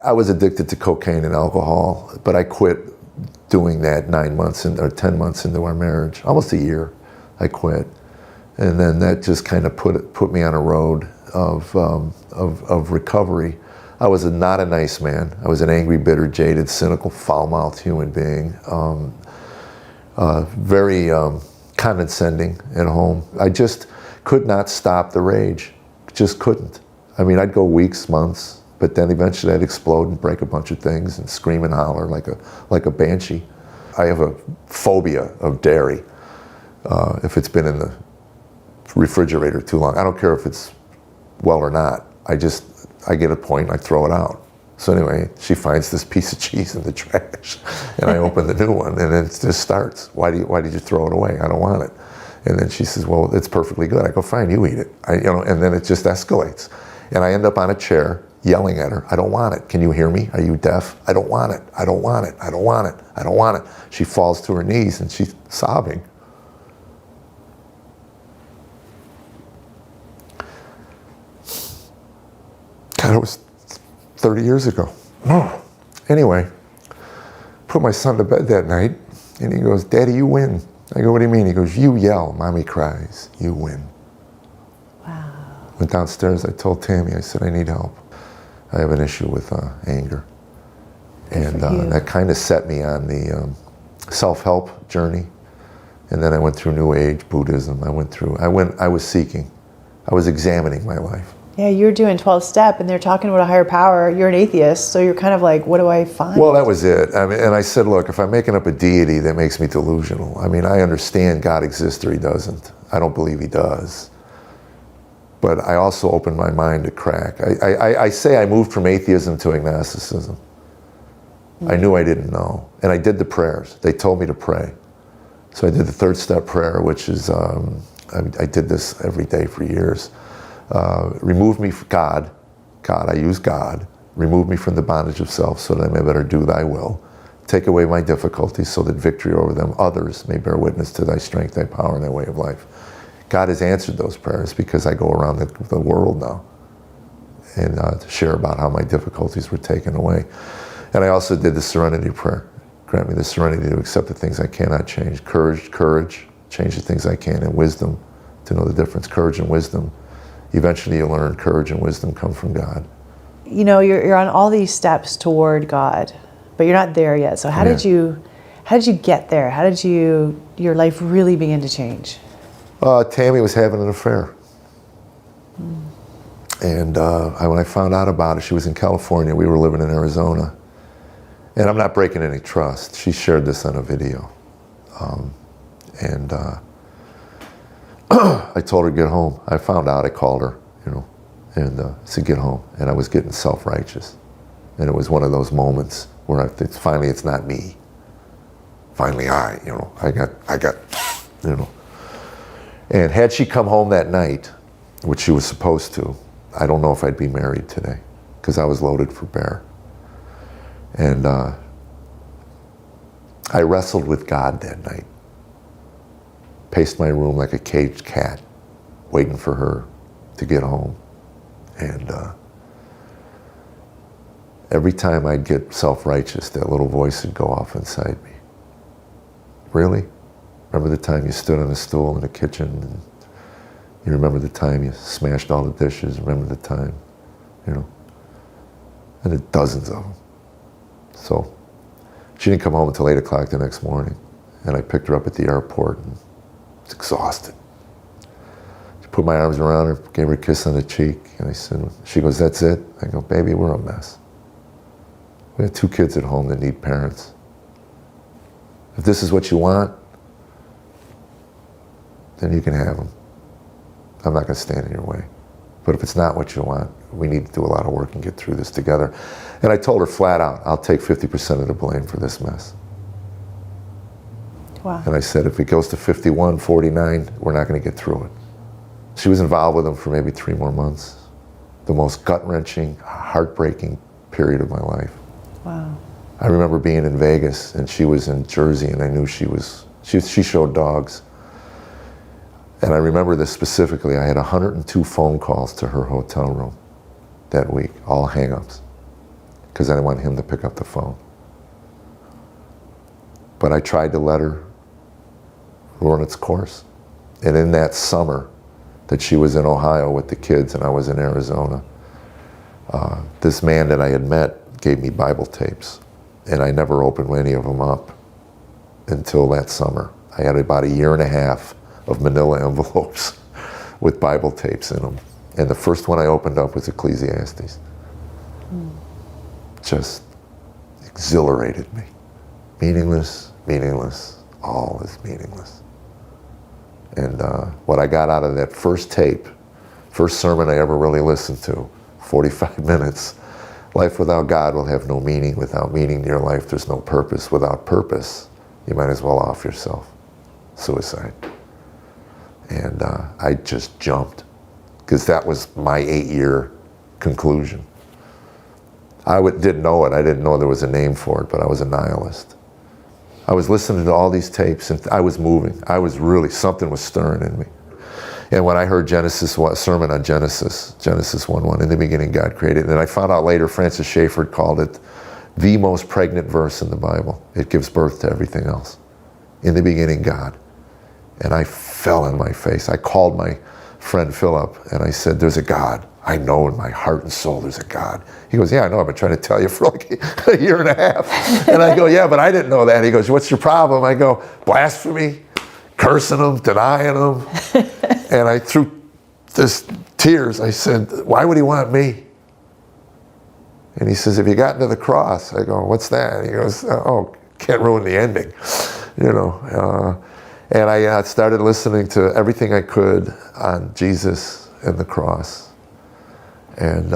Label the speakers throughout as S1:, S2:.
S1: I was addicted to cocaine and alcohol, but I quit doing that 9 months or 10 months into our marriage. Almost a year, I quit. And then that just kind of put me on a road of recovery. I was not a nice man. I was an angry, bitter, jaded, cynical, foul-mouthed human being. Very condescending at home. I just could not stop the rage. Just couldn't. I mean, I'd go weeks, months, but then eventually I'd explode and break a bunch of things and scream and holler like a banshee. I have a phobia of dairy. If it's been in the refrigerator too long, I don't care if it's well or not. I get a point, I throw it out. So anyway, she finds this piece of cheese in the trash, and I open the new one, and it just starts. Why did you throw it away? I don't want it. And then she says, well, it's perfectly good. I go, fine, you eat it. And then it just escalates. And I end up on a chair yelling at her, I don't want it. Can you hear me? Are you deaf? I don't want it. I don't want it. I don't want it. I don't want it. She falls to her knees and she's sobbing. God, it was 30 years ago. Anyway, put my son to bed that night, and he goes, Daddy, you win. I go, what do you mean? He goes, you yell, Mommy cries, you win.
S2: Wow.
S1: Went downstairs, I told Tammy, I said, I need help. I have an issue with anger. And that kind of set me on the self-help journey. And then I went through New Age, Buddhism. I was seeking. I was examining my life.
S2: Yeah, you're doing 12-step, and they're talking about a higher power. You're an atheist, so you're kind of like, what do I find?
S1: Well, that was it. I mean, and I said, look, if I'm making up a deity, that makes me delusional. I mean, I understand God exists or he doesn't. I don't believe he does. But I also opened my mind to crack. I say I moved from atheism to agnosticism. I knew I didn't know. And I did the prayers. They told me to pray. So I did the 3rd step prayer, which is, I did this every day for years. Remove me from God, I use God, remove me from the bondage of self so that I may better do thy will. Take away my difficulties so that victory over them, others may bear witness to thy strength, thy power, and thy way of life. God has answered those prayers because I go around the world now and to share about how my difficulties were taken away. And I also did the serenity prayer. Grant me the serenity to accept the things I cannot change. Courage, change the things I can, and wisdom to know the difference. Courage and wisdom. Eventually you learn courage and wisdom come from God.
S2: You know, you're on all these steps toward God, but you're not there yet. So how did you get there? How did your life really begin to change?
S1: Tammy was having an affair. And when I found out about it, she was in California. We were living in Arizona. And I'm not breaking any trust. She shared this on a video. I told her to get home. I found out, I called her, and said get home. And I was getting self-righteous. And it was one of those moments where finally it's not me. Finally I got. And had she come home that night, which she was supposed to, I don't know if I'd be married today, because I was loaded for bear. And I wrestled with God that night. Paced my room like a caged cat, waiting for her to get home. And every time I'd get self-righteous, that little voice would go off inside me. Really? Remember the time you stood on a stool in the kitchen? And you remember the time you smashed all the dishes? Remember the time? And there dozens of them. So she didn't come home until 8 o'clock the next morning. And I picked her up at the airport and I was exhausted. I put my arms around her, gave her a kiss on the cheek, and I said, she goes, that's it? I go, baby, we're a mess. We have 2 kids at home that need parents. If this is what you want, then you can have them. I'm not going to stand in your way. But if it's not what you want, we need to do a lot of work and get through this together. And I told her flat out, I'll take 50% of the blame for this mess.
S2: Wow.
S1: And I said, if it goes to 51, 49, we're not going to get through it. She was involved with him for maybe 3 more months. The most gut-wrenching, heartbreaking period of my life.
S2: Wow.
S1: I remember being in Vegas and she was in Jersey, and I knew she showed dogs. And I remember this specifically. I had 102 phone calls to her hotel room that week, all hang-ups. because I didn't want him to pick up the phone. But I tried to let her run its course. And in that summer that she was in Ohio with the kids and I was in Arizona, this man that I had met gave me Bible tapes. And I never opened any of them up until that summer. I had about 1.5 years of manila envelopes with Bible tapes in them. And the first one I opened up was Ecclesiastes. Just exhilarated me. Meaningless, meaningless, all is meaningless. And what I got out of that first tape, first sermon I ever really listened to, 45 minutes, life without God will have no meaning. Without meaning in your life, there's no purpose. Without purpose, you might as well off yourself. Suicide. And I just jumped, because that was my 8-year conclusion. I didn't know it. I didn't know there was a name for it, but I was a nihilist. I was listening to all these tapes, and I was moving. I was really, something was stirring in me. And when I heard sermon on Genesis 1:1, in the beginning God created, and I found out later Francis Schaeffer called it the most pregnant verse in the Bible. It gives birth to everything else. In the beginning God. And I fell on my face. I called my friend Philip, and I said, there's a God. I know in my heart and soul there's a God. He goes, yeah, I know. I've been trying to tell you for like 1.5 years. And I go, yeah, but I didn't know that. He goes, what's your problem? I go, blasphemy, cursing him, denying him. And I threw this tears. I said, why would he want me? And he says, have you gotten to the cross? I go, what's that? And he goes, oh, can't ruin the ending. You know. And I started listening to everything I could on Jesus and the cross. And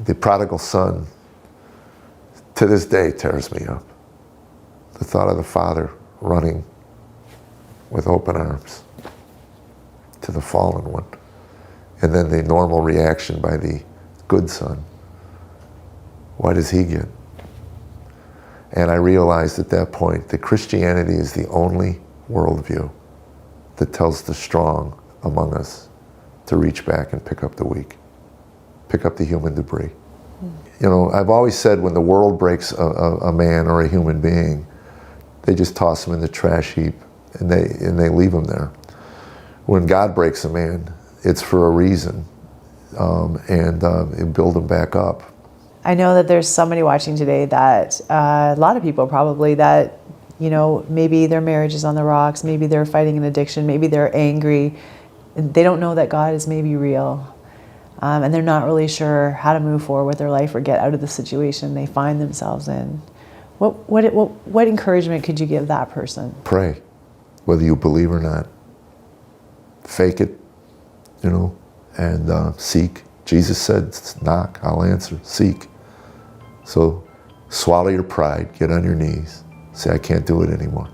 S1: the prodigal son, to this day, tears me up. The thought of the father running with open arms to the fallen one. And then the normal reaction by the good son. What does he get? And I realized at that point that Christianity is the only worldview that tells the strong among us to reach back and pick up the weak, pick up the human debris. You know, I've always said when the world breaks a man or a human being, they just toss him in the trash heap and they leave him there. When God breaks a man, it's for a reason, and build him back up.
S2: I know that there's somebody watching today that, a lot of people probably, that, you know, maybe their marriage is on the rocks, maybe they're fighting an addiction, maybe they're angry, they don't know that God is maybe real, and they're not really sure how to move forward with their life or get out of the situation they find themselves in. What encouragement could you give that person?
S1: Pray, whether you believe or not. Fake it, you know, and seek. Jesus said, knock, I'll answer, seek. So swallow your pride, get on your knees, say, I can't do it anymore.